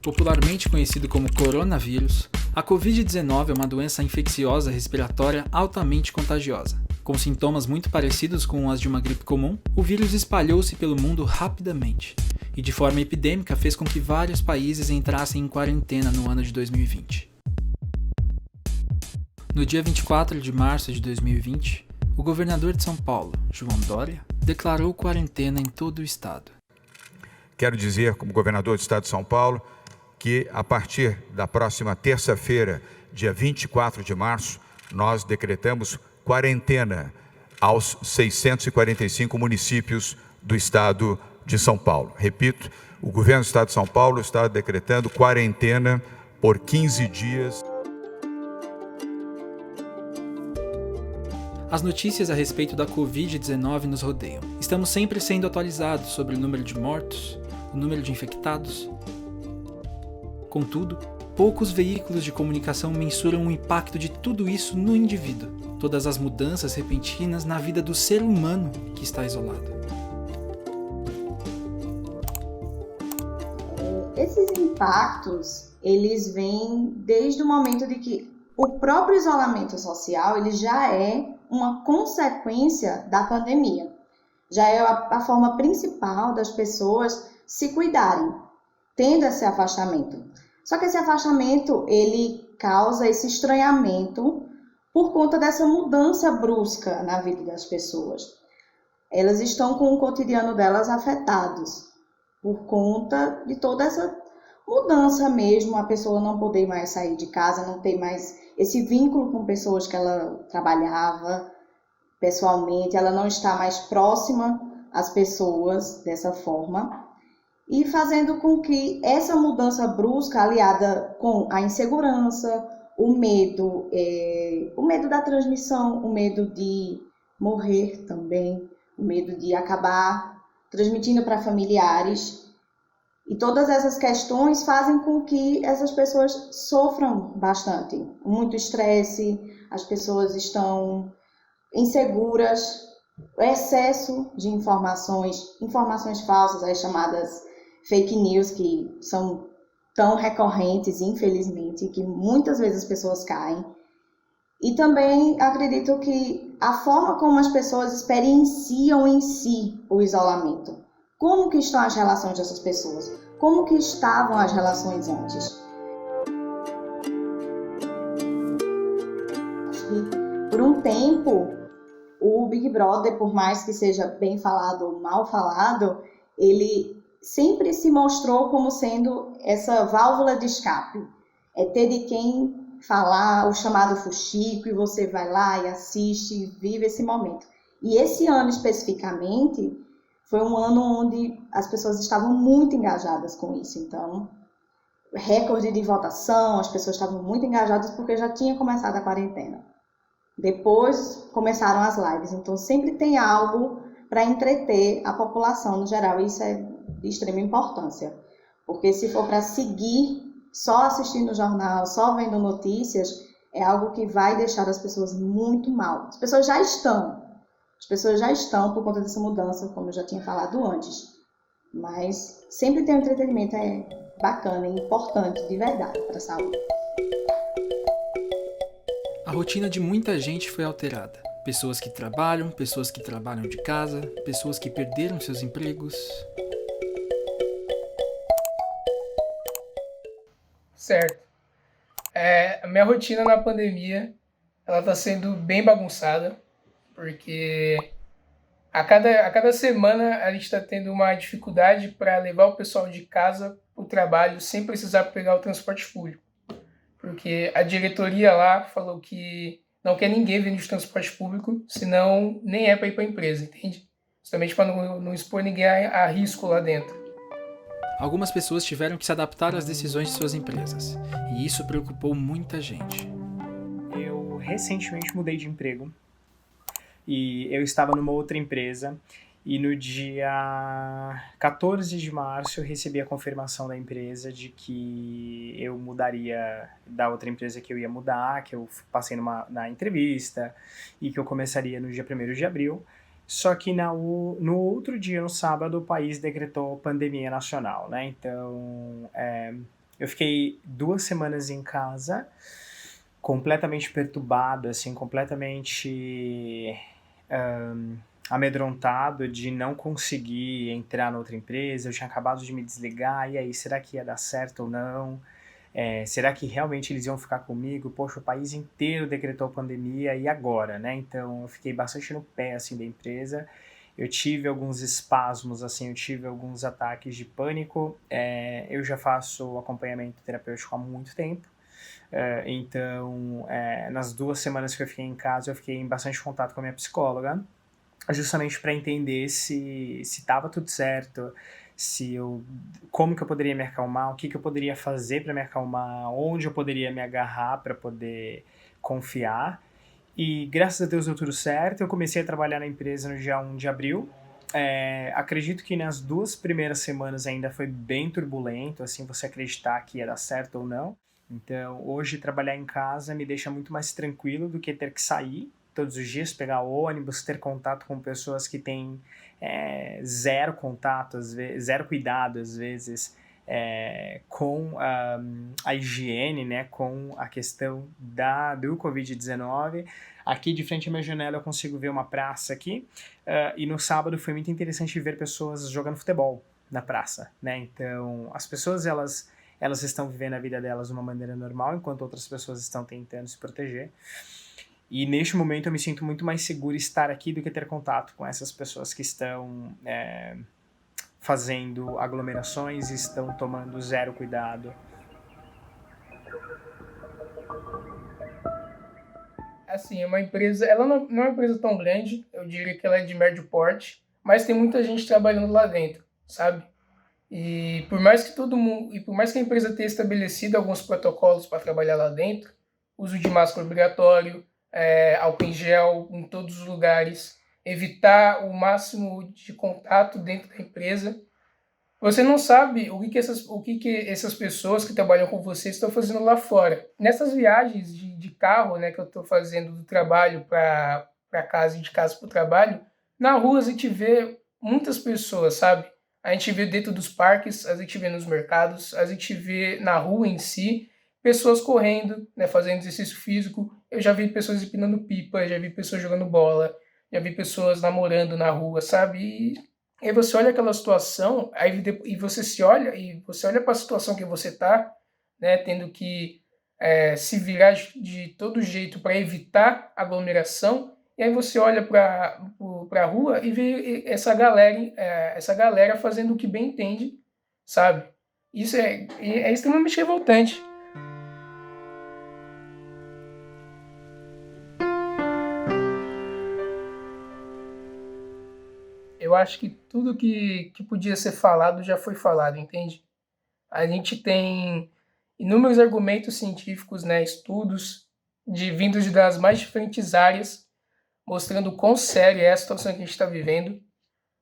Popularmente conhecido como coronavírus, a Covid-19 é uma doença infecciosa respiratória altamente contagiosa. Com sintomas muito parecidos com os de uma gripe comum, o vírus espalhou-se pelo mundo rapidamente e de forma epidêmica fez com que vários países entrassem em quarentena no ano de 2020. No dia 24 de março de 2020, o governador de São Paulo, João Dória, declarou quarentena em todo o estado. Quero dizer, como governador do estado de São Paulo, que a partir da próxima terça-feira, dia 24 de março, nós decretamos quarentena aos 645 municípios do estado de São Paulo. Repito, o governo do estado de São Paulo está decretando quarentena por 15 dias. As notícias a respeito da Covid-19 nos rodeiam. Estamos sempre sendo atualizados sobre o número de mortos, o número de infectados. Contudo, poucos veículos de comunicação mensuram o impacto de tudo isso no indivíduo, todas as mudanças repentinas na vida do ser humano que está isolado. Esses impactos, eles vêm desde o momento de que o próprio isolamento social ele já é uma consequência da pandemia. Já é a forma principal das pessoas se cuidarem, tendo esse afastamento. Só que esse afastamento, ele causa esse estranhamento por conta dessa mudança brusca na vida das pessoas. Elas estão com o cotidiano delas afetados por conta de toda essa mudança mesmo, a pessoa não poder mais sair de casa, não ter mais esse vínculo com pessoas que ela trabalhava pessoalmente, ela não está mais próxima às pessoas dessa forma. E fazendo com que essa mudança brusca, aliada com a insegurança, o medo da transmissão, o medo de morrer também, o medo de acabar transmitindo para familiares. E todas essas questões fazem com que essas pessoas sofram bastante. Muito estresse, as pessoas estão inseguras, o excesso de informações falsas, as chamadas fake news, que são tão recorrentes, infelizmente, que muitas vezes as pessoas caem. E também acredito que a forma como as pessoas experienciam em si o isolamento. Como que estão as relações dessas pessoas? Como que estavam as relações antes? Acho que por um tempo, o Big Brother, por mais que seja bem falado ou mal falado, ele sempre se mostrou como sendo essa válvula de escape. É ter de quem falar, o chamado fuxico, e você vai lá e assiste e vive esse momento. E esse ano especificamente foi um ano onde as pessoas estavam muito engajadas com isso. Então, recorde de votação, as pessoas estavam muito engajadas porque já tinha começado a quarentena. Depois começaram as lives, então sempre tem algo para entreter a população no geral, e isso é de extrema importância, porque se for para seguir só assistindo o jornal, só vendo notícias, é algo que vai deixar as pessoas muito mal. As pessoas já estão por conta dessa mudança, como eu já tinha falado antes, mas sempre ter um entretenimento é bacana e importante de verdade para a saúde. A rotina de muita gente foi alterada. Pessoas que trabalham de casa, pessoas que perderam seus empregos. Certo. A minha rotina na pandemia, ela tá sendo bem bagunçada, porque a cada semana a gente está tendo uma dificuldade para levar o pessoal de casa para o trabalho sem precisar pegar o transporte público. porque a diretoria lá falou que não quer ninguém vindo de transporte público, senão nem é para ir para a empresa, entende? Justamente para não expor ninguém a risco lá dentro. Algumas pessoas tiveram que se adaptar às decisões de suas empresas, e isso preocupou muita gente. Eu recentemente mudei de emprego e eu estava numa outra empresa e no dia 14 de março eu recebi a confirmação da empresa de que eu mudaria da outra empresa que eu ia mudar, que eu passei na entrevista e que eu começaria no dia 1º de abril. Só que no outro dia, no sábado, o país decretou pandemia nacional, né? Então, eu fiquei 2 semanas em casa, completamente perturbado, assim, completamente amedrontado de não conseguir entrar na outra empresa. Eu tinha acabado de me desligar, e aí, será que ia dar certo ou não? Será que realmente eles iam ficar comigo? Poxa, o país inteiro decretou pandemia, e agora, né? Então, eu fiquei bastante no pé, assim, da empresa. Eu tive alguns espasmos, assim, eu tive alguns ataques de pânico. Eu já faço acompanhamento terapêutico há muito tempo. Então, nas 2 semanas que eu fiquei em casa, eu fiquei em bastante contato com a minha psicóloga, justamente para entender se estava tudo certo, como que eu poderia me acalmar, o que eu poderia fazer para me acalmar, onde eu poderia me agarrar para poder confiar. E graças a Deus deu tudo certo. Eu comecei a trabalhar na empresa no dia 1 de abril. Acredito que nas 2 primeiras semanas ainda foi bem turbulento, assim, você acreditar que ia dar certo ou não. Então, hoje trabalhar em casa me deixa muito mais tranquilo do que ter que sair todos os dias, pegar ônibus, ter contato com pessoas que têm zero contato, zero cuidado, às vezes, com a higiene, né, com a questão do Covid-19. Aqui de frente à minha janela eu consigo ver uma praça aqui, e no sábado foi muito interessante ver pessoas jogando futebol na praça, né? Então, as pessoas, elas estão vivendo a vida delas de uma maneira normal, enquanto outras pessoas estão tentando se proteger. E neste momento eu me sinto muito mais seguro estar aqui do que ter contato com essas pessoas que estão fazendo aglomerações e estão tomando zero cuidado. Assim, é uma empresa, ela não é uma empresa tão grande, eu diria que ela é de médio porte, mas tem muita gente trabalhando lá dentro, sabe? E por mais que a empresa tenha estabelecido alguns protocolos para trabalhar lá dentro, uso de máscara obrigatório, álcool em gel em todos os lugares, evitar o máximo de contato dentro da empresa, você não sabe o que essas pessoas que trabalham com você estão fazendo lá fora. Nessas viagens de carro, né, que eu estou fazendo do trabalho para casa e de casa para o trabalho, na rua a gente vê muitas pessoas, sabe? A gente vê dentro dos parques, a gente vê nos mercados, a gente vê na rua em si, pessoas correndo, né, fazendo exercício físico. Eu já vi pessoas empinando pipa, já vi pessoas jogando bola, já vi pessoas namorando na rua, sabe? E aí você olha aquela situação, e você olha para a situação que você tá, né, tendo que se virar de todo jeito para evitar aglomeração, e aí você olha para a rua e vê essa galera fazendo o que bem entende, sabe? Isso é extremamente revoltante. Eu acho que tudo que podia ser falado já foi falado, entende? A gente tem inúmeros argumentos científicos, né, estudos vindos das mais diferentes áreas, mostrando o quão séria é a situação que a gente está vivendo.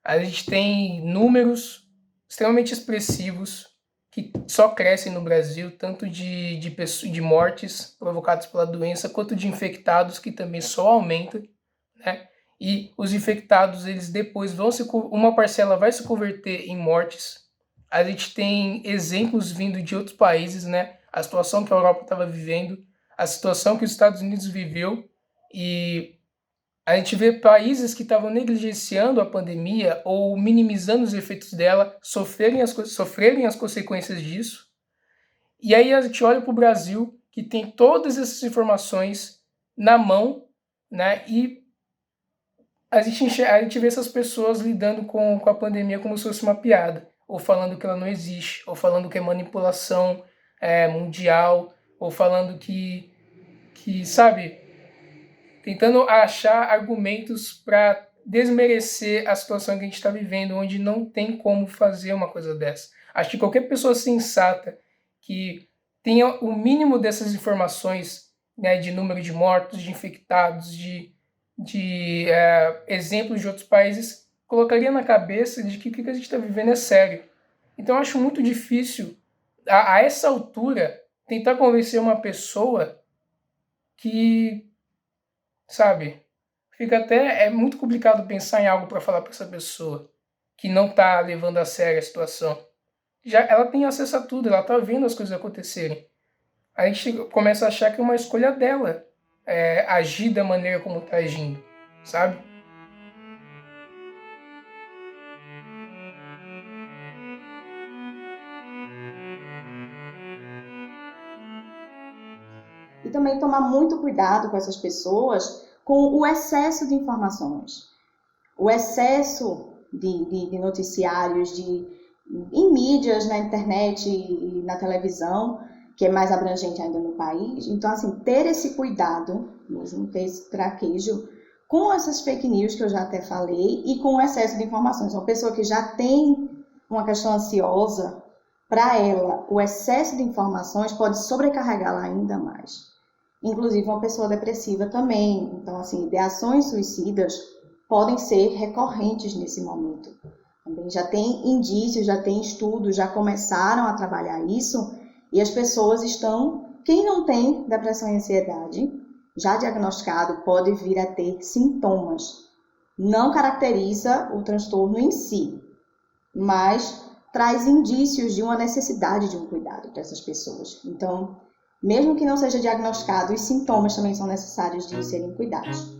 A gente tem números extremamente expressivos que só crescem no Brasil, tanto de mortes provocadas pela doença, quanto de infectados, que também só aumenta, né? E os infectados, eles depois uma parcela vai se converter em mortes. A gente tem exemplos vindo de outros países, né? A situação que a Europa estava vivendo, a situação que os Estados Unidos viveu, e a gente vê países que estavam negligenciando a pandemia ou minimizando os efeitos dela, sofrerem as consequências disso. E aí a gente olha para o Brasil, que tem todas essas informações na mão, né? E a gente vê essas pessoas lidando com a pandemia como se fosse uma piada, ou falando que ela não existe, ou falando que é manipulação mundial, ou falando sabe, tentando achar argumentos para desmerecer a situação que a gente está vivendo, onde não tem como fazer uma coisa dessa. Acho que qualquer pessoa sensata que tenha o mínimo dessas informações, né, de número de mortos, de infectados, de exemplos de outros países, colocaria na cabeça de que o que a gente está vivendo é sério. Então eu acho muito difícil, a essa altura, tentar convencer uma pessoa que, sabe, é muito complicado pensar em algo para falar para essa pessoa que não está levando a sério a situação. Já ela tem acesso a tudo, ela está vendo as coisas acontecerem. A gente começa a achar que é uma escolha dela agir da maneira como está agindo, sabe? E também tomar muito cuidado com essas pessoas com o excesso de informações, o excesso de noticiários, em mídias, na internet e na televisão, que é mais abrangente ainda no país. Então, assim, ter esse cuidado, mesmo ter esse traquejo com essas fake news que eu já até falei e com o excesso de informações. Uma pessoa que já tem uma questão ansiosa, para ela, o excesso de informações pode sobrecarregá-la ainda mais. Inclusive uma pessoa depressiva também. Então, assim, ideações suicidas podem ser recorrentes nesse momento. Também já tem indícios, já tem estudos, já começaram a trabalhar isso, e as pessoas quem não tem depressão e ansiedade, já diagnosticado, pode vir a ter sintomas. Não caracteriza o transtorno em si, mas traz indícios de uma necessidade de um cuidado para essas pessoas. Então, mesmo que não seja diagnosticado, os sintomas também são necessários de serem cuidados.